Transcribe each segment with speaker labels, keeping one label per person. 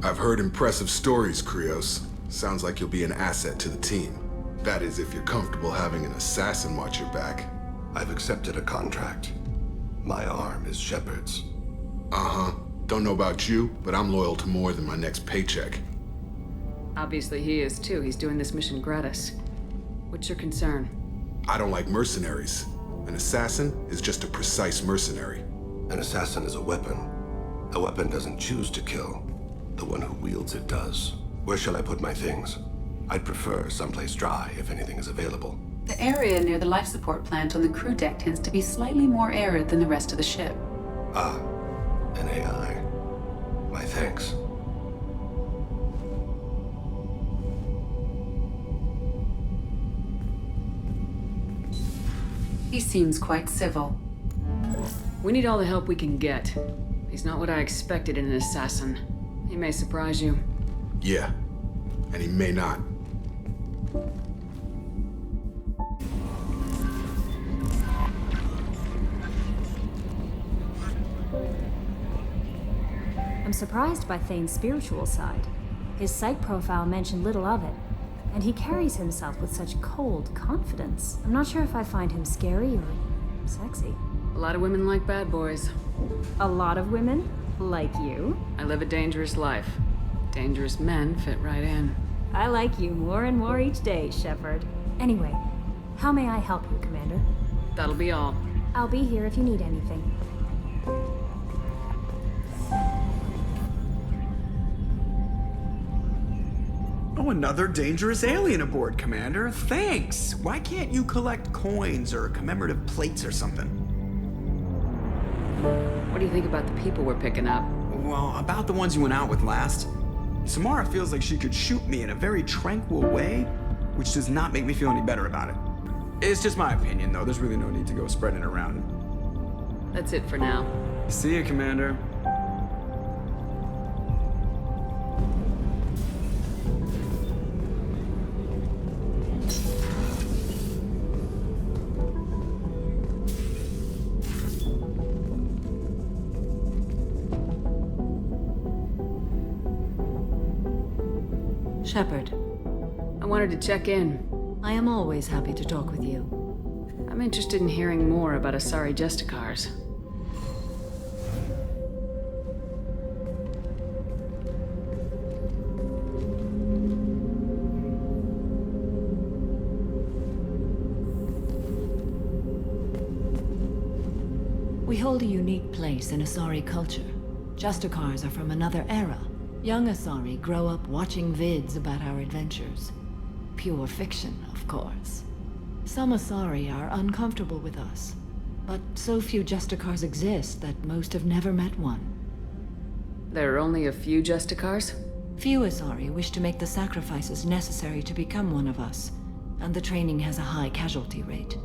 Speaker 1: I've heard impressive stories, Krios. Sounds like you'll be an asset to the team. That is, if you're comfortable having an assassin watch your back.
Speaker 2: I've accepted a contract. My arm is Shepard's.
Speaker 1: Uh-huh. Don't know about you, but I'm loyal to more than my next paycheck.
Speaker 3: Obviously he is too. He's doing this mission gratis. What's your concern?
Speaker 1: I don't like mercenaries. An assassin is just a precise mercenary.
Speaker 2: An assassin is a weapon. A weapon doesn't choose to kill. The one who wields it does. Where shall I put my things? I'd prefer someplace dry if anything is available.
Speaker 4: The area near the life support plant on the crew deck tends to be slightly more arid than the rest of the ship.
Speaker 2: Ah, an AI. My thanks.
Speaker 4: He seems quite civil.
Speaker 3: We need all the help we can get. He's not what I expected in an assassin. He may surprise you.
Speaker 1: Yeah, and he may not.
Speaker 5: I'm surprised by Thane's spiritual side. His psych profile mentioned little of it, and he carries himself with such cold confidence. I'm not sure if I find him scary or sexy.
Speaker 3: A lot of women like bad boys.
Speaker 5: A lot of women? Like you?
Speaker 3: I live a dangerous life. Dangerous men fit right in.
Speaker 5: I like you more and more each day, Shepard. Anyway, how may I help you, Commander?
Speaker 3: That'll be all.
Speaker 5: I'll be here if you need anything.
Speaker 6: Oh, another dangerous alien aboard, Commander. Thanks! Why can't you collect coins or commemorative plates or something?
Speaker 3: What do you think about the people we're picking up?
Speaker 6: Well, about the ones you went out with last. Samara feels like she could shoot me in a very tranquil way, which does not make me feel any better about it. It's just my opinion, though. There's really no need to go spreading it around.
Speaker 3: That's it for now.
Speaker 6: See you, Commander.
Speaker 7: Shepard,
Speaker 3: I wanted to check in.
Speaker 7: I am always happy to talk with you.
Speaker 3: I'm interested in hearing more about Asari Justicars.
Speaker 7: We hold a unique place in Asari culture. Justicars are from another era. Young Asari grow up watching vids about our adventures. Pure fiction, of course. Some Asari are uncomfortable with us, but so few Justicars exist that most have never met one.
Speaker 3: There are only a few Justicars?
Speaker 7: Few Asari wish to make the sacrifices necessary to become one of us, and the training has a high casualty rate.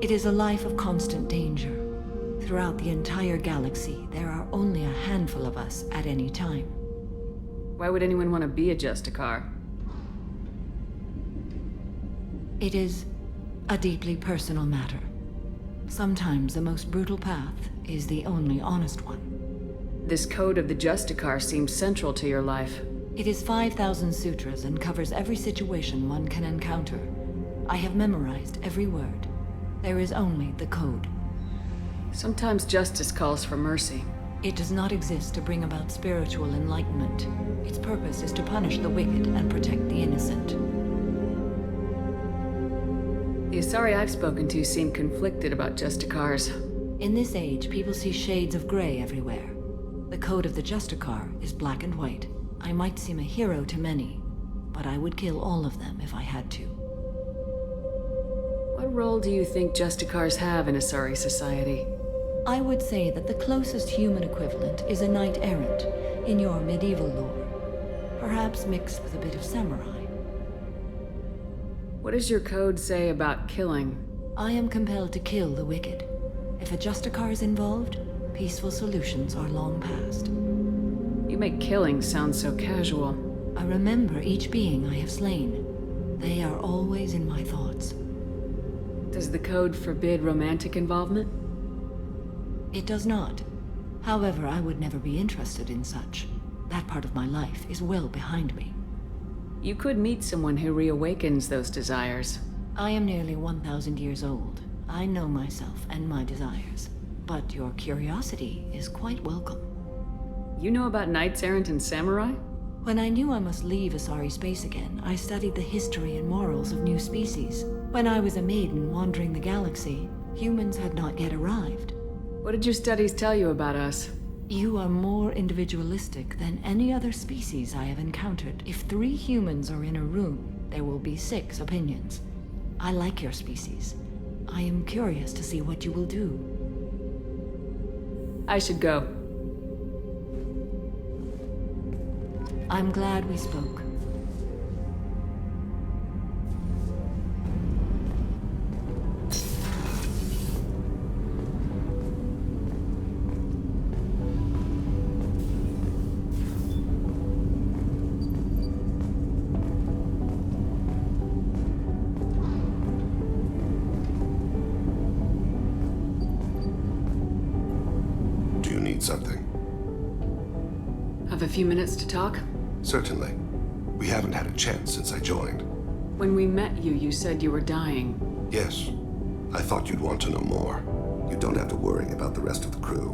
Speaker 7: It is a life of constant danger. Throughout the entire galaxy, there are only a handful of us at any time.
Speaker 3: Why would anyone want to be a Justicar?
Speaker 7: It is a deeply personal matter. Sometimes the most brutal path is the only honest one.
Speaker 3: This code of the Justicar seems central to your life.
Speaker 7: It is 5,000 sutras and covers every situation one can encounter. I have memorized every word. There is only the code.
Speaker 3: Sometimes justice calls for mercy.
Speaker 7: It does not exist to bring about spiritual enlightenment. Its purpose is to punish the wicked and protect the innocent.
Speaker 3: The Asari I've spoken to seem conflicted about Justicars.
Speaker 7: In this age, people see shades of gray everywhere. The code of the Justicar is black and white. I might seem a hero to many, but I would kill all of them if I had to.
Speaker 3: What role do you think Justicars have in Asari society?
Speaker 7: I would say that the closest human equivalent is a knight-errant in your medieval lore, perhaps mixed with a bit of samurai.
Speaker 3: What does your code say about killing?
Speaker 7: I am compelled to kill the wicked. If a Justicar is involved, peaceful solutions are long past.
Speaker 3: You make killing sound so casual.
Speaker 7: I remember each being I have slain. They are always in my thoughts.
Speaker 3: Does the code forbid romantic involvement?
Speaker 7: It does not. However, I would never be interested in such. That part of my life is well behind me.
Speaker 3: You could meet someone who reawakens those desires.
Speaker 7: I am nearly 1,000 years old. I know myself and my desires. But your curiosity is quite welcome.
Speaker 3: You know about knights errant and samurai?
Speaker 7: When I knew I must leave Asari space again, I studied the history and morals of new species. When I was a maiden wandering the galaxy, humans had not yet arrived.
Speaker 3: What did your studies tell you about us?
Speaker 7: You are more individualistic than any other species I have encountered. If 3 humans are in a room, there will be 6 opinions. I like your species. I am curious to see what you will do.
Speaker 3: I should go.
Speaker 7: I'm glad we spoke.
Speaker 2: Do you need something?
Speaker 3: Have a few minutes to talk?
Speaker 2: Certainly. We haven't had a chance since I joined.
Speaker 3: When we met you, you said you were dying.
Speaker 2: Yes. I thought you'd want to know more. You don't have to worry about the rest of the crew.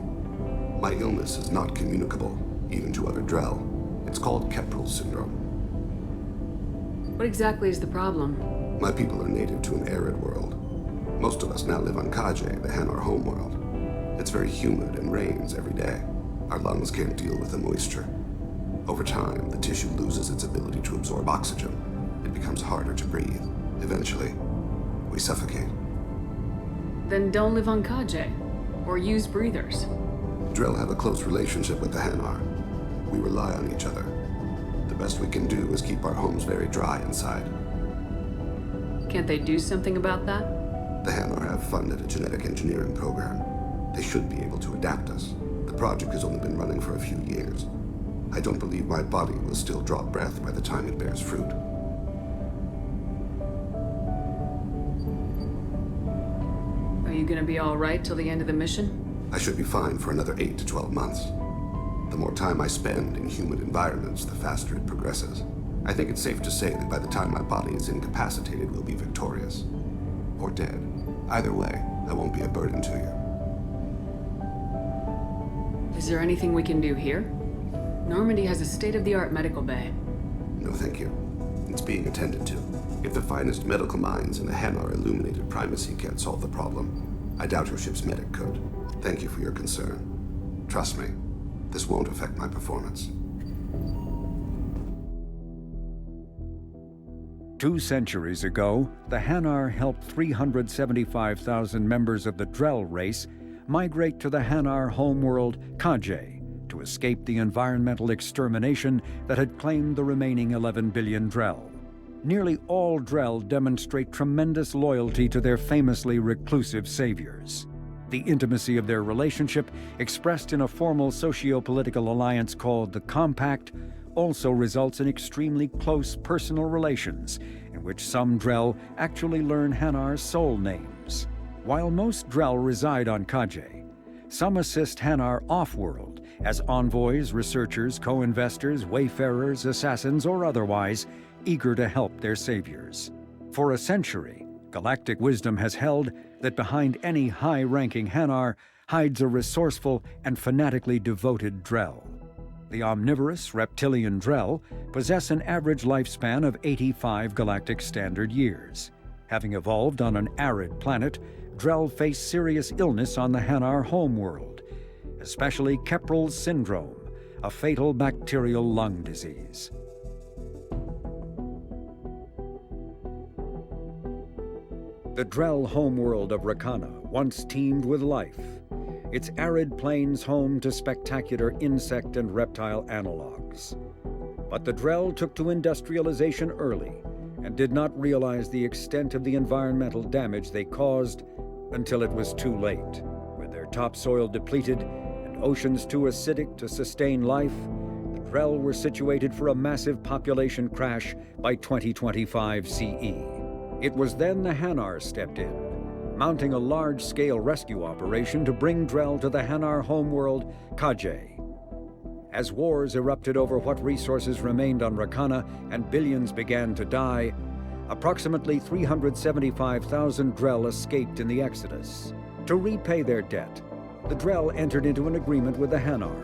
Speaker 2: My illness is not communicable, even to other Drell. It's called Keprel syndrome.
Speaker 3: What exactly is the problem?
Speaker 2: My people are native to an arid world. Most of us now live on Kaje, the Hanar homeworld. It's very humid and rains every day. Our lungs can't deal with the moisture. Over time, the tissue loses its ability to absorb oxygen. It becomes harder to breathe. Eventually, we suffocate.
Speaker 3: Then don't live on Kaje. Or use breathers.
Speaker 2: Drell have a close relationship with the Hanar. We rely on each other. The best we can do is keep our homes very dry inside.
Speaker 3: Can't they do something about that?
Speaker 2: The Hanar have funded a genetic engineering program. They should be able to adapt us. The project has only been running for a few years. I don't believe my body will still draw breath by the time it bears fruit.
Speaker 3: Are you gonna be all right till the end of the mission?
Speaker 2: I should be fine for another 8 to 12 months. The more time I spend in humid environments, the faster it progresses. I think it's safe to say that by the time my body is incapacitated, we'll be victorious. Or dead. Either way, I won't be a burden to you.
Speaker 3: Is there anything we can do here? Normandy has a state-of-the-art medical bay.
Speaker 2: No, thank you. It's being attended to. If the finest medical minds in the Hanar illuminated primacy can't solve the problem, I doubt your ship's medic could. Thank you for your concern. Trust me, this won't affect my performance.
Speaker 8: 2 centuries ago, the Hanar helped 375,000 members of the Drell race migrate to the Hanar homeworld, Kaje, to escape the environmental extermination that had claimed the remaining 11 billion Drell. Nearly all Drell demonstrate tremendous loyalty to their famously reclusive saviors. The intimacy of their relationship, expressed in a formal socio-political alliance called the Compact, also results in extremely close personal relations, in which some Drell actually learn Hanar's soul names. While most Drell reside on Kaje, some assist Hanar off-world as envoys, researchers, co-investors, wayfarers, assassins, or otherwise, eager to help their saviors. For a century, galactic wisdom has held that behind any high-ranking Hanar hides a resourceful and fanatically devoted Drell. The omnivorous reptilian Drell possess an average lifespan of 85 galactic standard years. Having evolved on an arid planet, Drell face serious illness on the Hanar homeworld, especially Keprel syndrome, a fatal bacterial lung disease. The Drell homeworld of Rakana once teemed with life, its arid plains home to spectacular insect and reptile analogs. But the Drell took to industrialization early and did not realize the extent of the environmental damage they caused until it was too late. With their topsoil depleted and oceans too acidic to sustain life, the Drell were situated for a massive population crash by 2025 CE. It was then the Hanar stepped in, mounting a large-scale rescue operation to bring Drell to the Hanar homeworld, Kaje. As wars erupted over what resources remained on Rakana and billions began to die, approximately 375,000 Drell escaped in the Exodus. To repay their debt, the Drell entered into an agreement with the Hanar.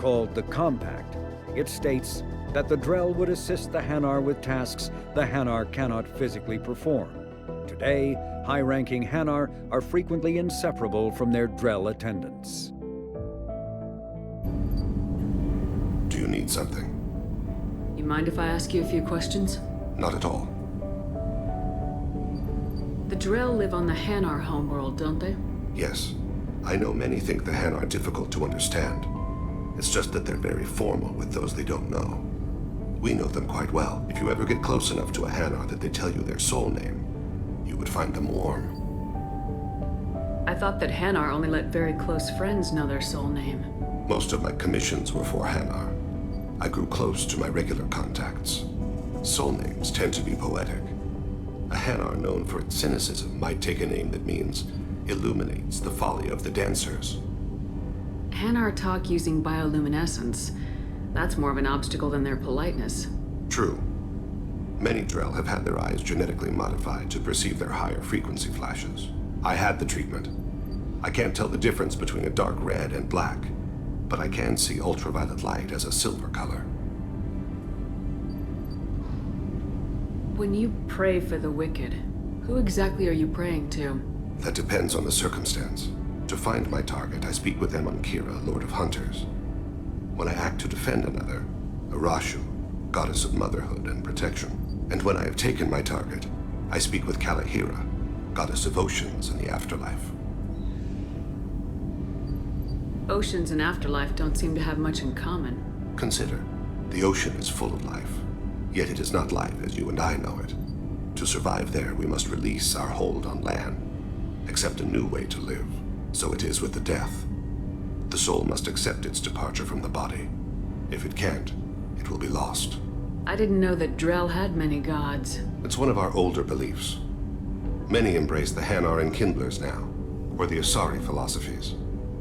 Speaker 8: Called the Compact, it states that the Drell would assist the Hanar with tasks the Hanar cannot physically perform. Today, high-ranking Hanar are frequently inseparable from their Drell attendants.
Speaker 2: Do you need something?
Speaker 3: You mind if I ask you a few questions?
Speaker 2: Not at all.
Speaker 3: The Drell live on the Hanar homeworld, don't they?
Speaker 2: Yes. I know many think the Han are difficult to understand. It's just that they're very formal with those they don't know. We know them quite well. If you ever get close enough to a Hanar that they tell you their soul name, you would find them warm.
Speaker 3: I thought that Hanar only let very close friends know their soul name.
Speaker 2: Most of my commissions were for Hanar. I grew close to my regular contacts. Soul names tend to be poetic. A Hanar known for its cynicism might take a name that means illuminates the folly of the dancers.
Speaker 3: Hanar talk using bioluminescence. That's more of an obstacle than their politeness.
Speaker 2: True. Many Drell have had their eyes genetically modified to perceive their higher frequency flashes. I had the treatment. I can't tell the difference between a dark red and black, but I can see ultraviolet light as a silver color.
Speaker 3: When you pray for the wicked, who exactly are you praying to?
Speaker 2: That depends on the circumstance. To find my target, I speak with them on Kira, Lord of Hunters. When I act to defend another, Arashu, goddess of motherhood and protection. And when I have taken my target, I speak with Kalahira, goddess of oceans and the afterlife.
Speaker 3: Oceans and afterlife don't seem to have much in common.
Speaker 2: Consider, the ocean is full of life, yet it is not life as you and I know it. To survive there, we must release our hold on land, accept a new way to live. So it is with the death. The soul must accept its departure from the body. If it can't, it will be lost.
Speaker 3: I didn't know that Drell had many gods.
Speaker 2: It's one of our older beliefs. Many embrace the Hanar and Kindlers now, or the Asari philosophies.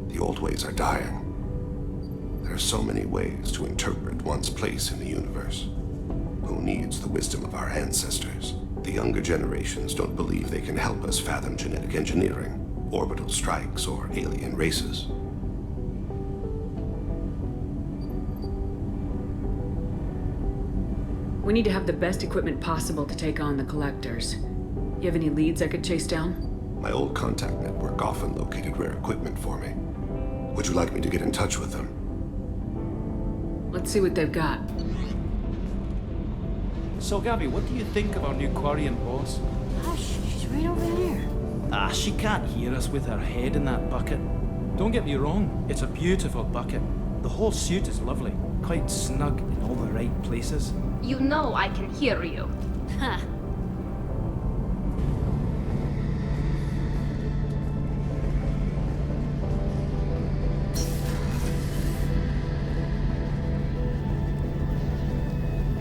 Speaker 2: The old ways are dying. There are so many ways to interpret one's place in the universe. Who needs the wisdom of our ancestors? The younger generations don't believe they can help us fathom genetic engineering, orbital strikes, or alien races.
Speaker 3: We need to have the best equipment possible to take on the collectors. You have any leads I could chase down?
Speaker 2: My old contact network often located rare equipment for me. Would you like me to get in touch with them?
Speaker 3: Let's see what they've got.
Speaker 9: So, Gabby, what do you think of our new Quarian boss?
Speaker 5: Hush, she's right over there.
Speaker 9: Ah, she can't hear us with her head in that bucket. Don't get me wrong, it's a beautiful bucket. The whole suit is lovely, quite snug in all the right places.
Speaker 10: You know I can hear you.
Speaker 5: Ha!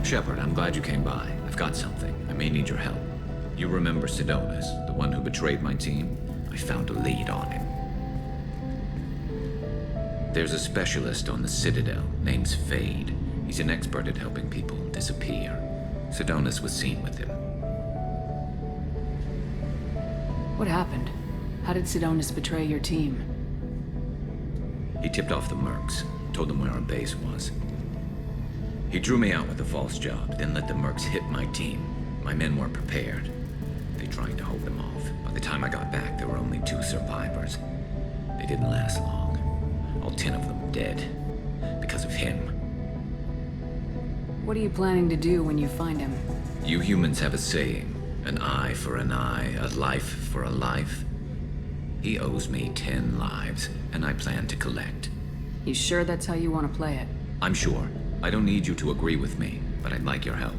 Speaker 11: Shepard, I'm glad you came by. I've got something. I may need your help. You remember Sidonus, the one who betrayed my team? I found a lead on him. There's a specialist on the Citadel, name's Fade. He's an expert at helping people disappear. Sidonus was seen with him.
Speaker 3: What happened? How did Sidonus betray your team?
Speaker 11: He tipped off the mercs, told them where our base was. He drew me out with a false job, then let the mercs hit my team. My men weren't prepared. They tried to hold them off. By the time I got back, there were only 2 survivors. They didn't last long. All 10 of them dead. Because of him.
Speaker 3: What are you planning to do when you find him?
Speaker 11: You humans have a saying. An eye for an eye, a life for a life. He owes me 10 lives, and I plan to collect.
Speaker 3: You sure that's how you want to play it?
Speaker 11: I'm sure. I don't need you to agree with me, but I'd like your help.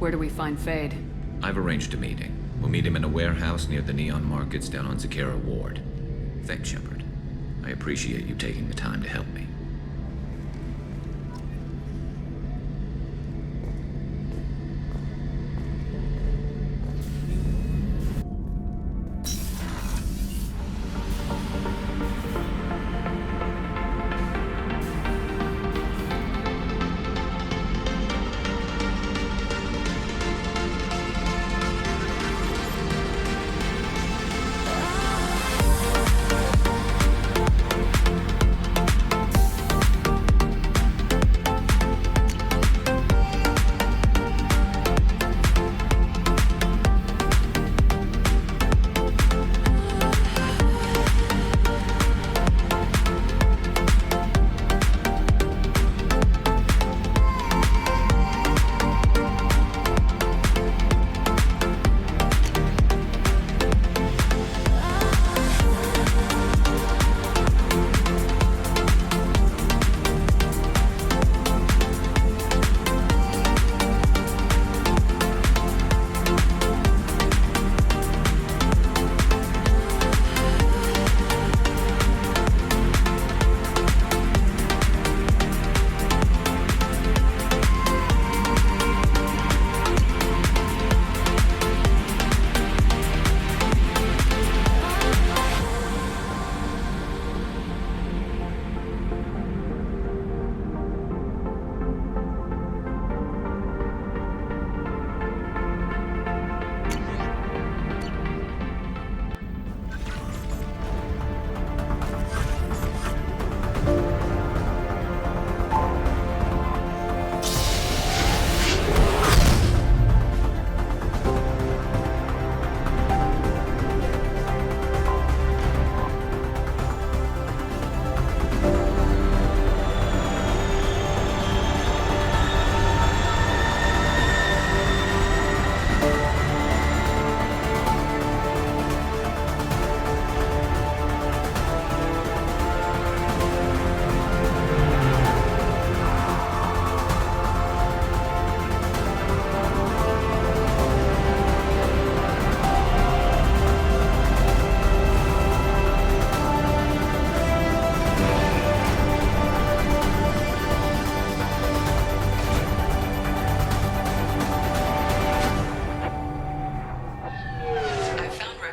Speaker 3: Where do we find Fade?
Speaker 11: I've arranged a meeting. We'll meet him in a warehouse near the Neon Markets down on Zakera Ward. Thanks, Shepard. I appreciate you taking the time to help me.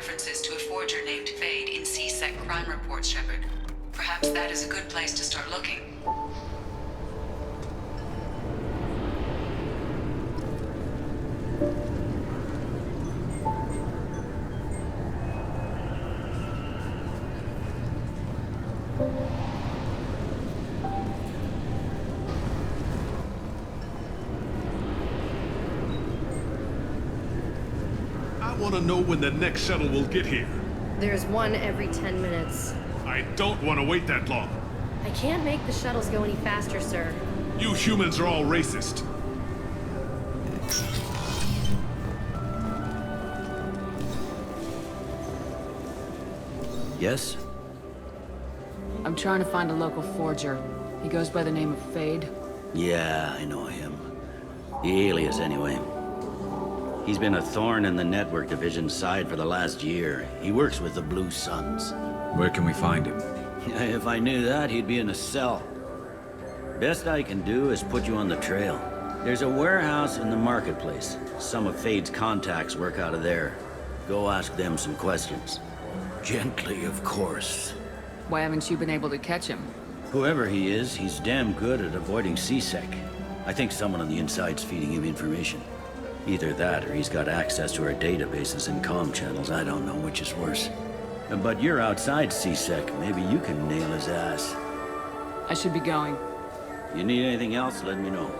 Speaker 4: references to a forger named Fade in C-Sec crime reports, Shepard. Perhaps that is a good place to start looking.
Speaker 12: I want to know when the next shuttle will get here.
Speaker 13: There's one every 10 minutes.
Speaker 12: I don't want to wait that long.
Speaker 13: I can't make the shuttles go any faster, sir.
Speaker 12: You humans are all racist.
Speaker 14: Yes?
Speaker 3: I'm trying to find a local forger. He goes by the name of Fade.
Speaker 14: Yeah, I know him. The alias, anyway. He's been a thorn in the network division's side for the last year. He works with the Blue Suns.
Speaker 11: Where can we find him?
Speaker 14: If I knew that, he'd be in a cell. Best I can do is put you on the trail. There's a warehouse in the marketplace. Some of Fade's contacts work out of there. Go ask them some questions. Gently, of course.
Speaker 3: Why haven't you been able to catch him?
Speaker 14: Whoever he is, he's damn good at avoiding C-Sec. I think someone on the inside's feeding him information. Either that, or he's got access to our databases and comm channels. I don't know which is worse. But you're outside C-Sec. Maybe you can nail his ass.
Speaker 3: I should be going.
Speaker 14: You need anything else, let me know.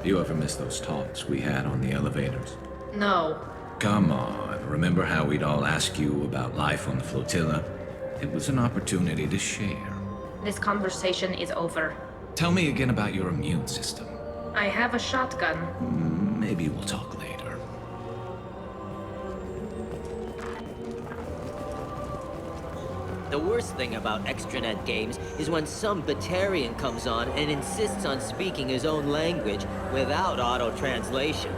Speaker 11: You ever miss those talks we had on the elevators?
Speaker 10: No.
Speaker 11: Come on, remember how we'd all ask you about life on the flotilla? It was an opportunity to share.
Speaker 10: This conversation is over.
Speaker 11: Tell me again about your immune system.
Speaker 10: I have a shotgun.
Speaker 11: Maybe we'll talk later.
Speaker 15: The worst thing about extranet games is when some Batarian comes on and insists on speaking his own language without auto-translation.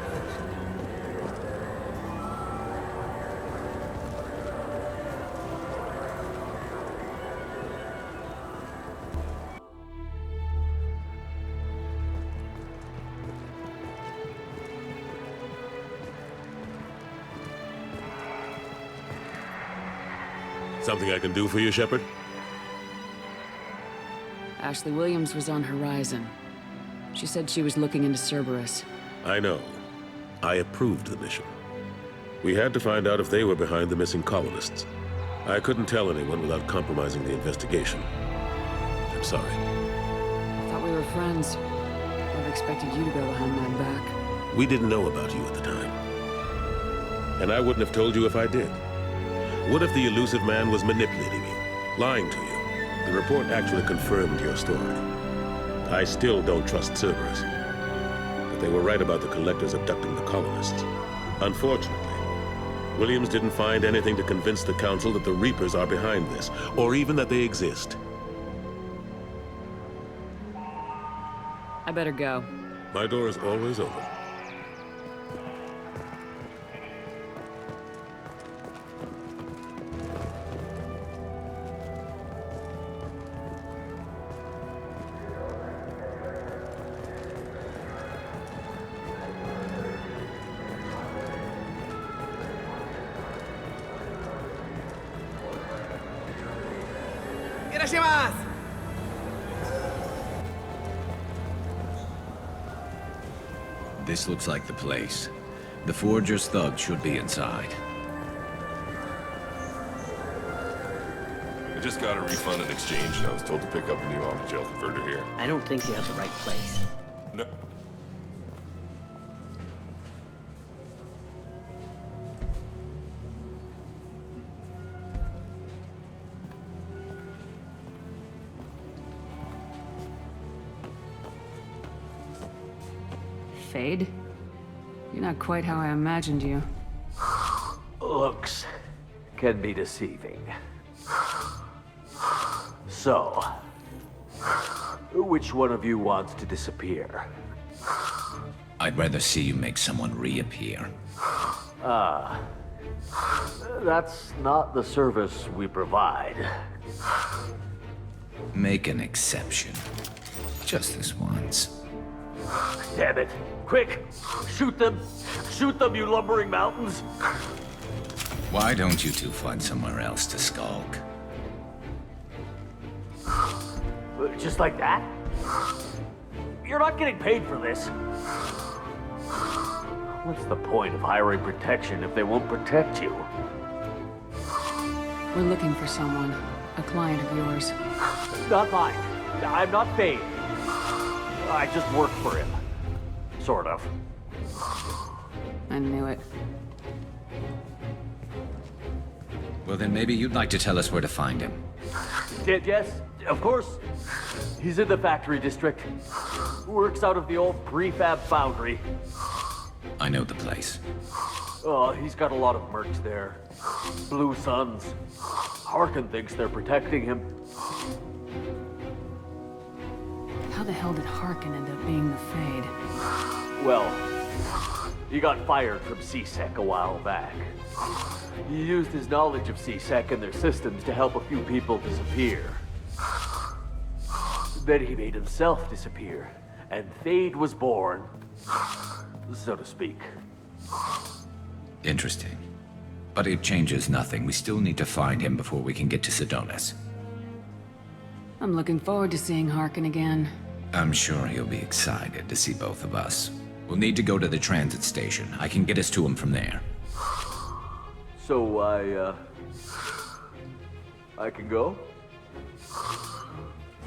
Speaker 12: Something I can do for you, Shepard?
Speaker 3: Ashley Williams was on Horizon. She said she was looking into Cerberus.
Speaker 12: I know. I approved the mission. We had to find out if they were behind the missing colonists. I couldn't tell anyone without compromising the investigation. I'm sorry.
Speaker 3: I thought we were friends. Never expected you to go behind my back.
Speaker 12: We didn't know about you at the time. And I wouldn't have told you if I did. What if the elusive man was manipulating you, lying to you? The report actually confirmed your story. I still don't trust Cerberus. But they were right about the collectors abducting the colonists. Unfortunately, Williams didn't find anything to convince the Council that the Reapers are behind this, or even that they exist.
Speaker 3: I better go.
Speaker 12: My door is always open.
Speaker 11: This looks like the place. The Forger's thug should be inside.
Speaker 16: I just got a refund in exchange, and I was told to pick up a new on-the-jail converter here.
Speaker 15: I don't think you have the right place.
Speaker 16: No.
Speaker 3: Fade? You're not quite how I imagined you.
Speaker 17: Looks can be deceiving. So, which one of you wants to disappear?
Speaker 11: I'd rather see you make someone reappear.
Speaker 17: Ah, that's not the service we provide.
Speaker 11: Make an exception. Just this once.
Speaker 17: Damn it. Quick! Shoot them! Shoot them, you lumbering mountains!
Speaker 11: Why don't you two find somewhere else to skulk?
Speaker 17: Just like that? You're not getting paid for this. What's the point of hiring protection if they won't protect you?
Speaker 3: We're looking for someone. A client of yours.
Speaker 17: Not mine. I'm not Fade. I just work for him. Sort of.
Speaker 3: I knew it.
Speaker 11: Well, then maybe you'd like to tell us where to find him.
Speaker 17: Yes, of course. He's in the factory district. Works out of the old prefab foundry.
Speaker 11: I know the place.
Speaker 17: Oh, he's got a lot of merch there. Blue Suns. Harkin thinks they're protecting him.
Speaker 3: How the hell did Harkin end up being the Fade?
Speaker 17: Well, he got fired from C-Sec a while back. He used his knowledge of C-Sec and their systems to help a few people disappear. Then he made himself disappear, and Fade was born, so to speak.
Speaker 11: Interesting. But it changes nothing. We still need to find him before we can get to Sedonis.
Speaker 3: I'm looking forward to seeing Harkin again.
Speaker 11: I'm sure he'll be excited to see both of us. We'll need to go to the transit station. I can get us to him from there.
Speaker 17: So I can go?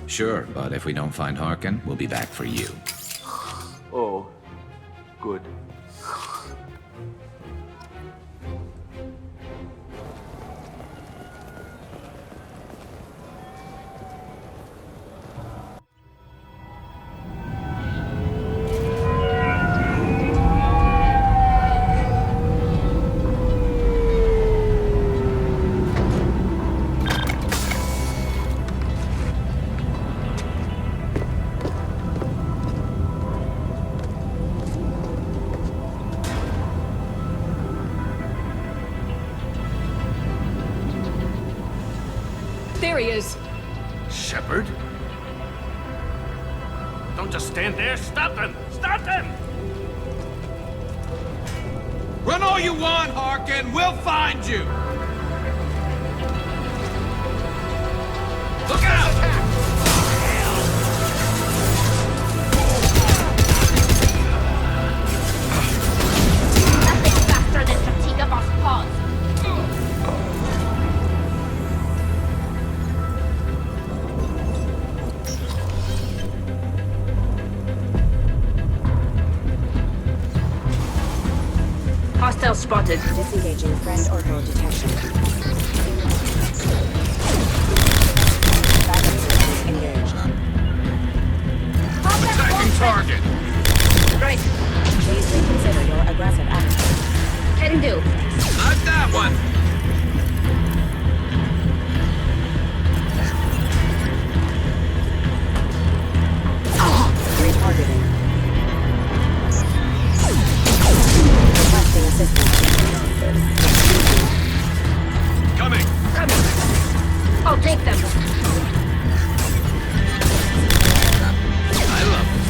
Speaker 11: Sure, but if we don't find Harkin, we'll be back for you.
Speaker 17: Oh, good.
Speaker 3: There he is!
Speaker 18: Shepard? Don't just stand there. Stop them! Stop them!
Speaker 19: Run all you want, Harkin. We'll find you. Look out!
Speaker 10: Nothing faster than fatigue of us paws. Hostile spotted.
Speaker 20: Disengaging friend or foe detection. Engaged.
Speaker 19: Attacking target.
Speaker 10: Right.
Speaker 20: Please reconsider your aggressive action.
Speaker 10: Can do.
Speaker 19: Not that one.
Speaker 20: Retargeting. Requesting assistance.
Speaker 19: Coming.
Speaker 10: I'll take them.
Speaker 19: I love it.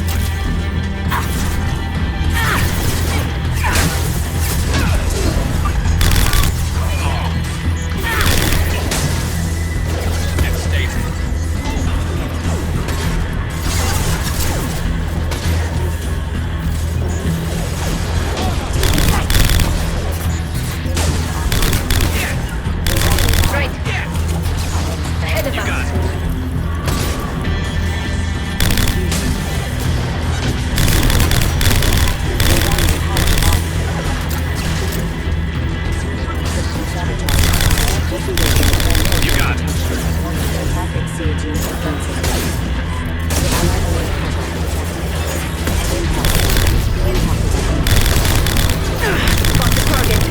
Speaker 19: Next station.
Speaker 10: Right. Ahead of us.
Speaker 19: You got it.
Speaker 20: Attack exceeds your defensive limits. The allied alert pattern detected. Impact.
Speaker 10: Spot the target.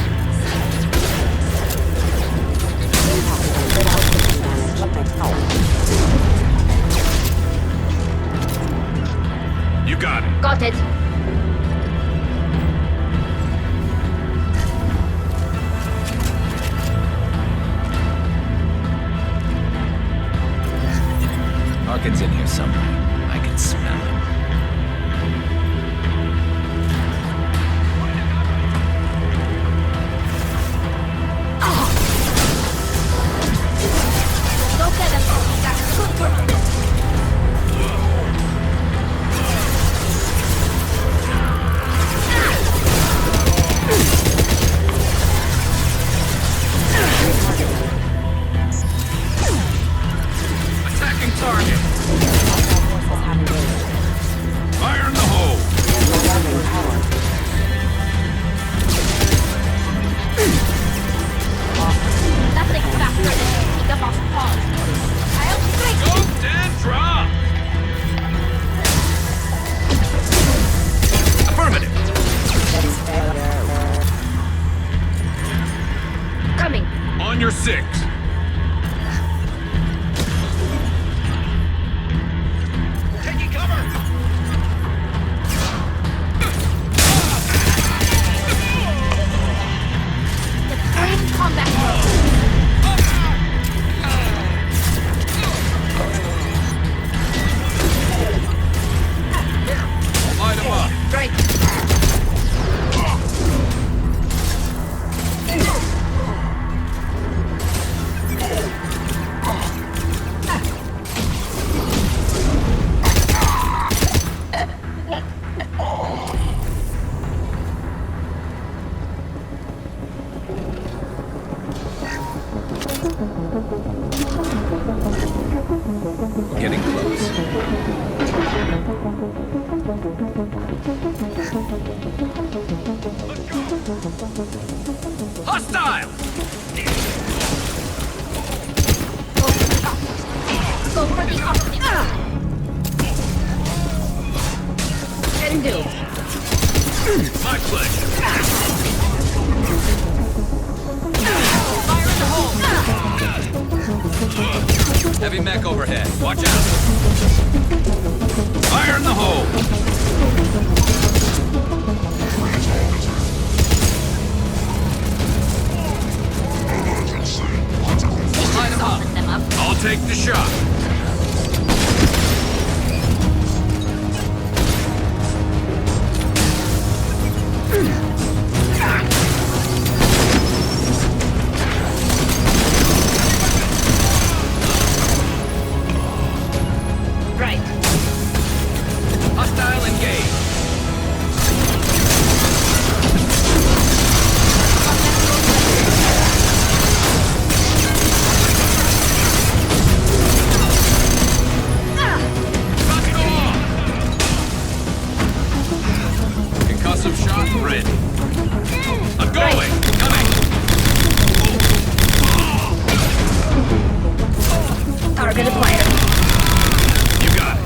Speaker 20: Impact without system damage.
Speaker 19: You got it.
Speaker 10: Got it.
Speaker 19: Hostile!
Speaker 10: Go for the opposite. And do.
Speaker 19: My pleasure.
Speaker 10: Fire in the hole.
Speaker 11: Heavy mech overhead. Watch out. Fire in the hole.
Speaker 19: Line them up. I'll take the shot.
Speaker 10: Right.
Speaker 19: Hostile engaged. Concussive shot ready. I'm going! Coming!
Speaker 10: Target acquired.
Speaker 19: You got it.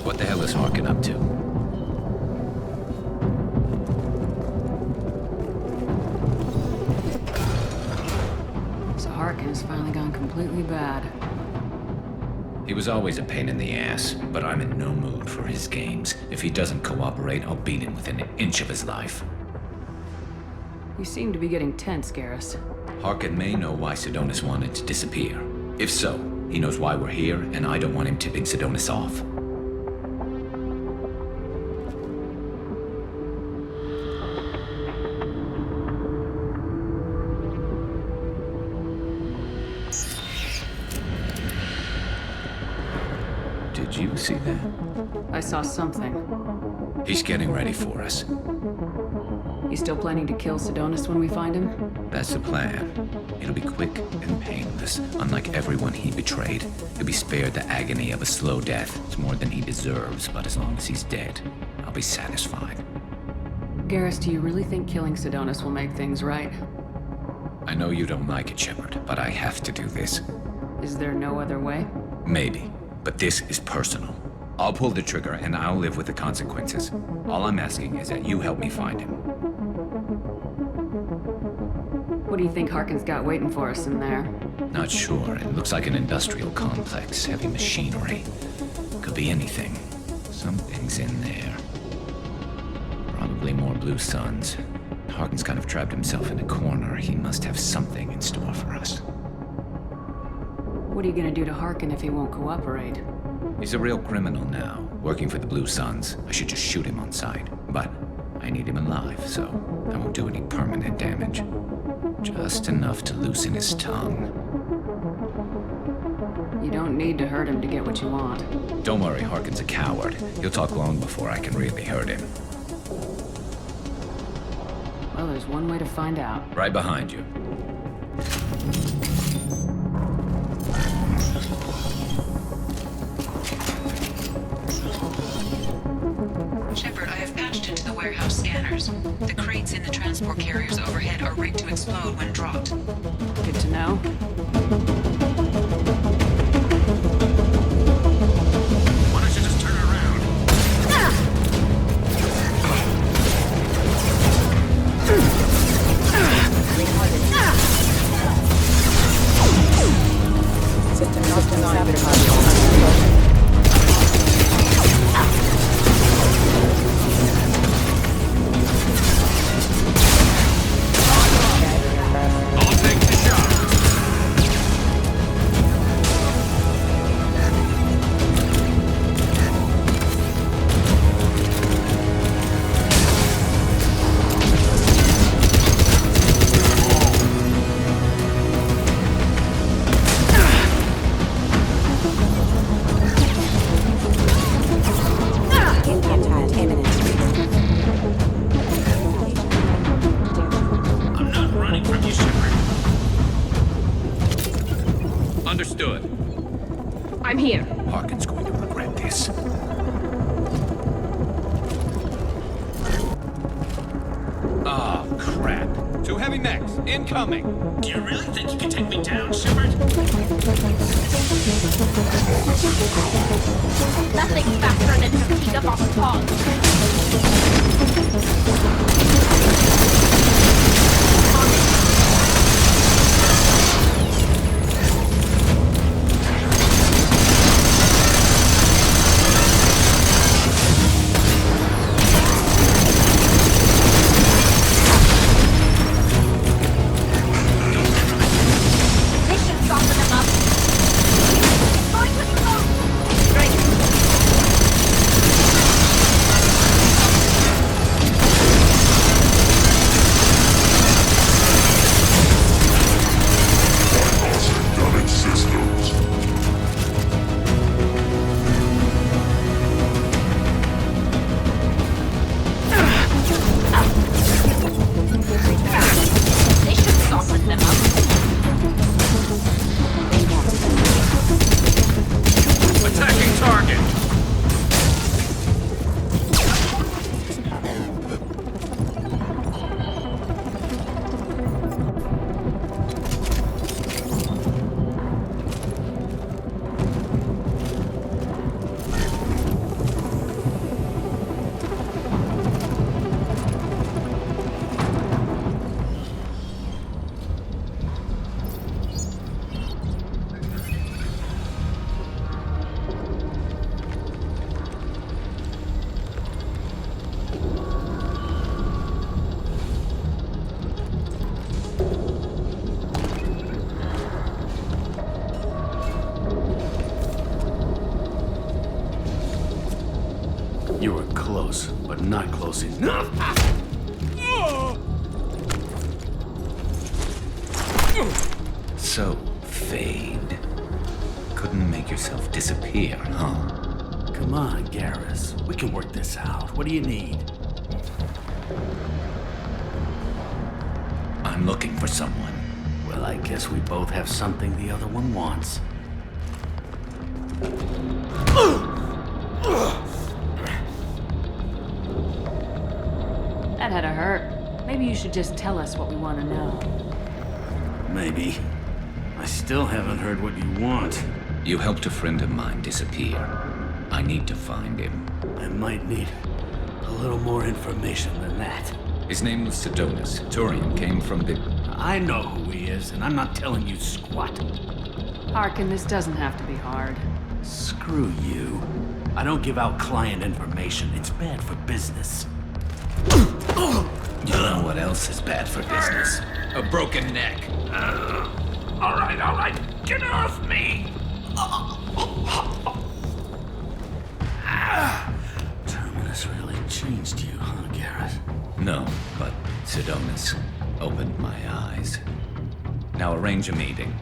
Speaker 11: What the hell is Harkin up to?
Speaker 3: So Harkin's finally gone completely bad.
Speaker 11: He was always a pain in the ass, but I'm in no mood for his games. If he doesn't cooperate, I'll beat him within an inch of his life.
Speaker 3: You seem to be getting tense, Garrus.
Speaker 11: Harkin may know why Sidonis wanted to disappear. If so, he knows why we're here, and I don't want him tipping Sidonis off. Did you see that?
Speaker 3: I saw something.
Speaker 11: He's getting ready for us.
Speaker 3: You still planning to kill Sidonis when we find him?
Speaker 11: That's the plan. It'll be quick and painless. Unlike everyone he betrayed, he'll be spared the agony of a slow death. It's more than he deserves, but as long as he's dead, I'll be satisfied.
Speaker 3: Garrus, do you really think killing Sidonis will make things right?
Speaker 11: I know you don't like it, Shepard, but I have to do this.
Speaker 3: Is there no other way?
Speaker 11: Maybe, but this is personal. I'll pull the trigger and I'll live with the consequences. All I'm asking is that you help me find him.
Speaker 3: What do you think Harkin's got waiting for us in there?
Speaker 11: Not sure. It looks like an industrial complex, heavy machinery. Could be anything. Something's in there. Probably more blue suns. Harkin's kind of trapped himself in a corner. He must have something in store for us.
Speaker 3: What are you gonna do to Harkin if he won't cooperate?
Speaker 11: He's a real criminal now, working for the Blue Suns. I should just shoot him on sight. But I need him alive, so I won't do any permanent damage. Just enough to loosen his tongue.
Speaker 3: You don't need to hurt him to get what you want.
Speaker 11: Don't worry, Harkin's a coward. He'll talk long before I can really hurt him.
Speaker 3: Well, there's one way to find out.
Speaker 11: Right behind you.
Speaker 4: Shepard, I have patched into the warehouse scanners. The crates in the transport carriers overhead are rigged to explode when dropped.
Speaker 3: Good to know.
Speaker 19: Why don't you just turn around?
Speaker 20: System sabotage.
Speaker 19: I'll take the shot.
Speaker 11: from you, Shepard. Understood.
Speaker 10: I'm here.
Speaker 11: Harkin's going to regret this. Ah, crap. Two heavy mechs, incoming.
Speaker 18: Do you really think you can take me down, Shepard?
Speaker 10: Nothing's faster than Tortilla Boss Paul.
Speaker 18: You were close, but not close enough.
Speaker 11: So, Fade. Couldn't make yourself disappear, huh?
Speaker 18: Come on, Garrus. We can work this out. What do you need?
Speaker 11: I'm looking for someone.
Speaker 18: Well, I guess we both have something the other one wants.
Speaker 3: That had to hurt. Maybe you should just tell us what we want to know.
Speaker 18: Maybe. I still haven't heard what you want.
Speaker 11: You helped a friend of mine disappear. I need to find him.
Speaker 18: I might need a little more information than that.
Speaker 11: His name was Sidonis. Turian came from the...
Speaker 18: I know who he is, and I'm not telling you squat.
Speaker 3: Harkin, this doesn't have to be hard.
Speaker 18: Screw you. I don't give out client information. It's bad for business.
Speaker 11: You know what else is bad for business? A broken neck.
Speaker 18: All right. Get off me! Terminus really changed you, huh, Garrus?
Speaker 11: No, but Sidonis opened my eyes. Now arrange a meeting.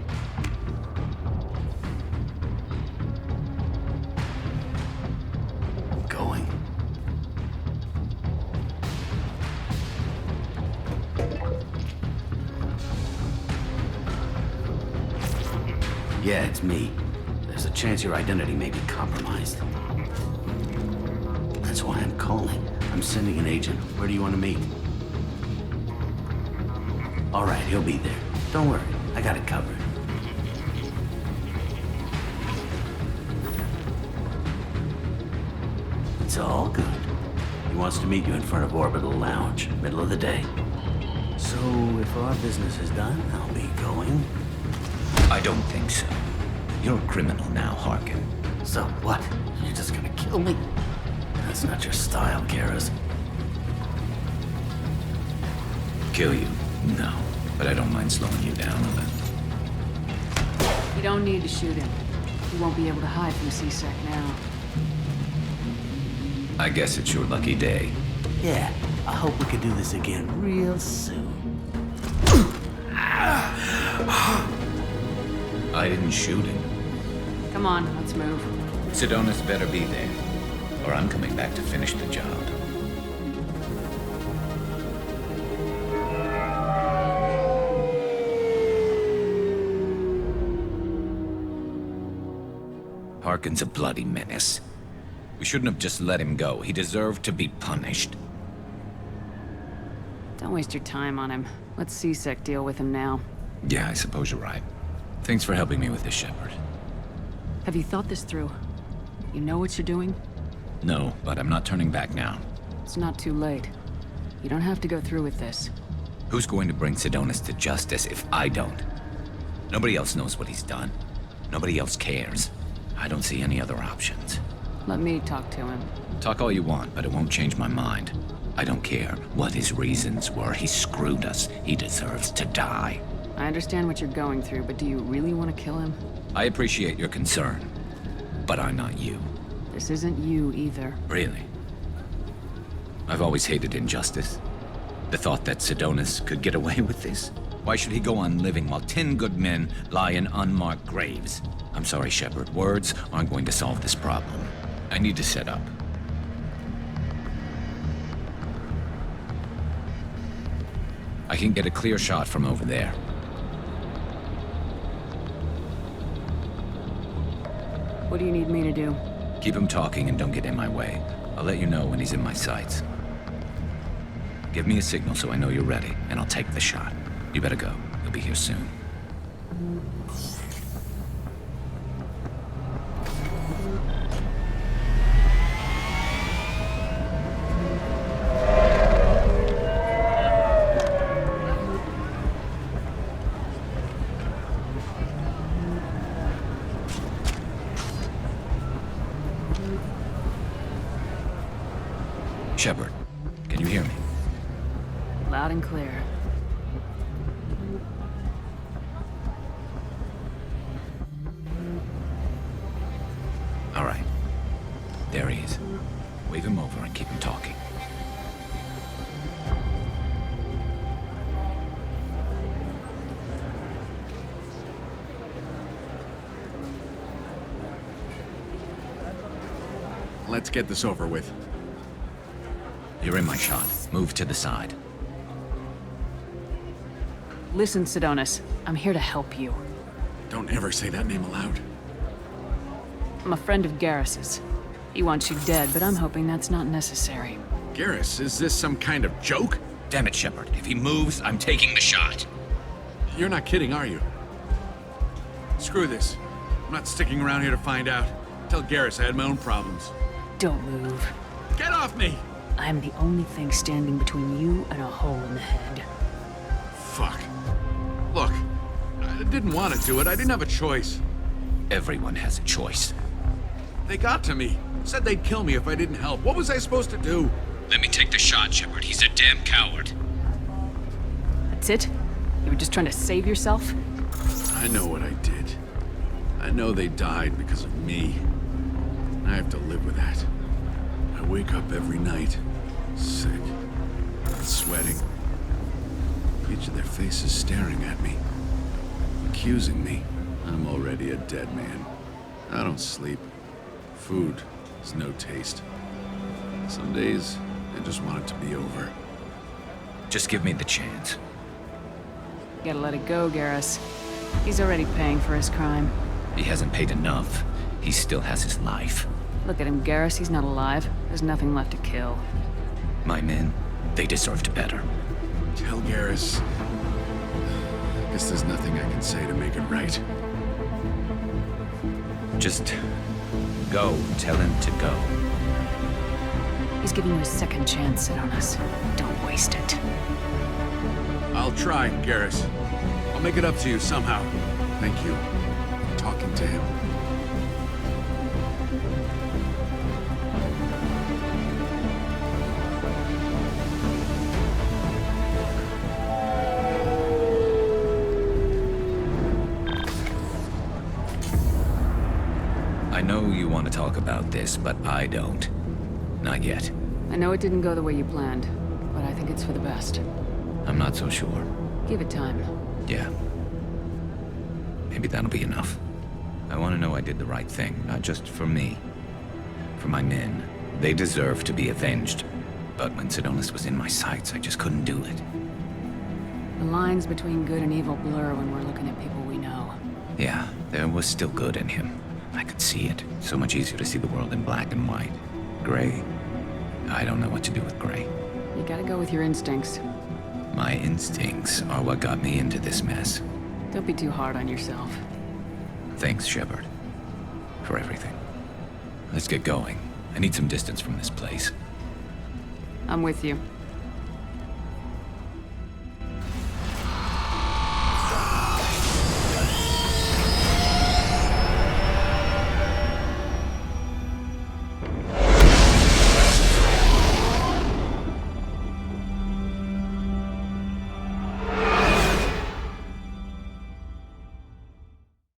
Speaker 18: Going. Yeah, it's me. There's a chance your identity may be compromised. That's why I'm calling. I'm sending an agent. Where do you want to meet? All right, he'll be there. Don't worry, I got it covered. It's all good. He wants to meet you in front of Orbital Lounge, middle of the day. So, if our business is done, I'll be going.
Speaker 11: I don't think so. You're a criminal now, Harkin.
Speaker 18: So what? You're just gonna kill me? That's not your style, Garrus.
Speaker 11: Kill you? No. But I don't mind slowing you down a bit.
Speaker 3: You don't need to shoot him. You won't be able to hide from C-Sec now.
Speaker 11: I guess it's your lucky day.
Speaker 18: Yeah, I hope we can do this again real soon.
Speaker 11: I didn't shoot him.
Speaker 3: Come on, let's move.
Speaker 11: Sidonis better be there, or I'm coming back to finish the job. Harkin's a bloody menace. We shouldn't have just let him go. He deserved to be punished.
Speaker 3: Don't waste your time on him. Let C-Sec deal with him now.
Speaker 11: Yeah, I suppose you're right. Thanks for helping me with this, Shepard.
Speaker 3: Have you thought this through? You know what you're doing?
Speaker 11: No, but I'm not turning back now.
Speaker 3: It's not too late. You don't have to go through with this.
Speaker 11: Who's going to bring Sidonis to justice if I don't? Nobody else knows what he's done. Nobody else cares. I don't see any other options.
Speaker 3: Let me talk to him.
Speaker 11: Talk all you want, but it won't change my mind. I don't care what his reasons were. He screwed us. He deserves to die.
Speaker 3: I understand what you're going through, but do you really want to kill him?
Speaker 11: I appreciate your concern, but I'm not you.
Speaker 3: This isn't you either.
Speaker 11: Really? I've always hated injustice. The thought that Sidonis could get away with this? Why should he go on living while 10 good men lie in unmarked graves? I'm sorry, Shepard. Words aren't going to solve this problem. I need to set up. I can get a clear shot from over there.
Speaker 3: What do you need me to do?
Speaker 11: Keep him talking and don't get in my way. I'll let you know when he's in my sights. Give me a signal so I know you're ready, and I'll take the shot. You better go. He'll be here soon. Shepard, can you hear me?
Speaker 3: Loud and clear.
Speaker 11: All right. There he is. Wave him over and keep him talking.
Speaker 19: Let's get this over with.
Speaker 11: You're in my shot. Move to the side.
Speaker 3: Listen, Sidonis. I'm here to help you.
Speaker 19: Don't ever say that name aloud.
Speaker 3: I'm a friend of Garrus's. He wants you dead, but I'm hoping that's not necessary.
Speaker 19: Garrus, is this some kind of joke?
Speaker 11: Damn it, Shepard. If he moves, I'm taking the shot.
Speaker 19: You're not kidding, are you? Screw this. I'm not sticking around here to find out. Tell Garrus I had my own problems.
Speaker 3: Don't move.
Speaker 19: Get off me!
Speaker 3: I'm the only thing standing between you and a hole in the head.
Speaker 19: Fuck. Look, I didn't want to do it. I didn't have a choice.
Speaker 11: Everyone has a choice.
Speaker 19: They got to me. Said they'd kill me if I didn't help. What was I supposed to do?
Speaker 11: Let me take the shot, Shepard. He's a damn coward.
Speaker 3: That's it? You were just trying to save yourself?
Speaker 19: I know what I did. I know they died because of me. I have to live with that. I wake up every night, sick, sweating. Each of their faces staring at me, accusing me. I'm already a dead man. I don't sleep. Food has no taste. Some days, I just want it to be over.
Speaker 11: Just give me the chance.
Speaker 3: You gotta let it go, Garrus. He's already paying for his crime.
Speaker 11: He hasn't paid enough. He still has his life.
Speaker 3: Look at him, Garrus. He's not alive. There's nothing left to kill.
Speaker 11: My men, they deserved better.
Speaker 19: Tell Garrus. Guess there's nothing I can say to make it right.
Speaker 11: Just go. Tell him to go.
Speaker 3: He's giving you a second chance, Sidonis. Don't waste it.
Speaker 19: I'll try, Garrus. I'll make it up to you somehow. Thank you for talking to him.
Speaker 11: I know you want to talk about this, but I don't. Not yet.
Speaker 3: I know it didn't go the way you planned, but I think it's for the best.
Speaker 11: I'm not so sure.
Speaker 3: Give it time.
Speaker 11: Yeah. Maybe that'll be enough. I want to know I did the right thing, not just for me. For my men. They deserve to be avenged. But when Sidonis was in my sights, I just couldn't do it.
Speaker 3: The lines between good and evil blur when we're looking at people we know.
Speaker 11: Yeah, there was still good in him. I could see it. So much easier to see the world in black and white. Gray? I don't know what to do with gray.
Speaker 3: You gotta go with your instincts.
Speaker 11: My instincts are what got me into this mess.
Speaker 3: Don't be too hard on yourself.
Speaker 11: Thanks, Shepard. For everything. Let's get going. I need some distance from this place.
Speaker 3: I'm with you.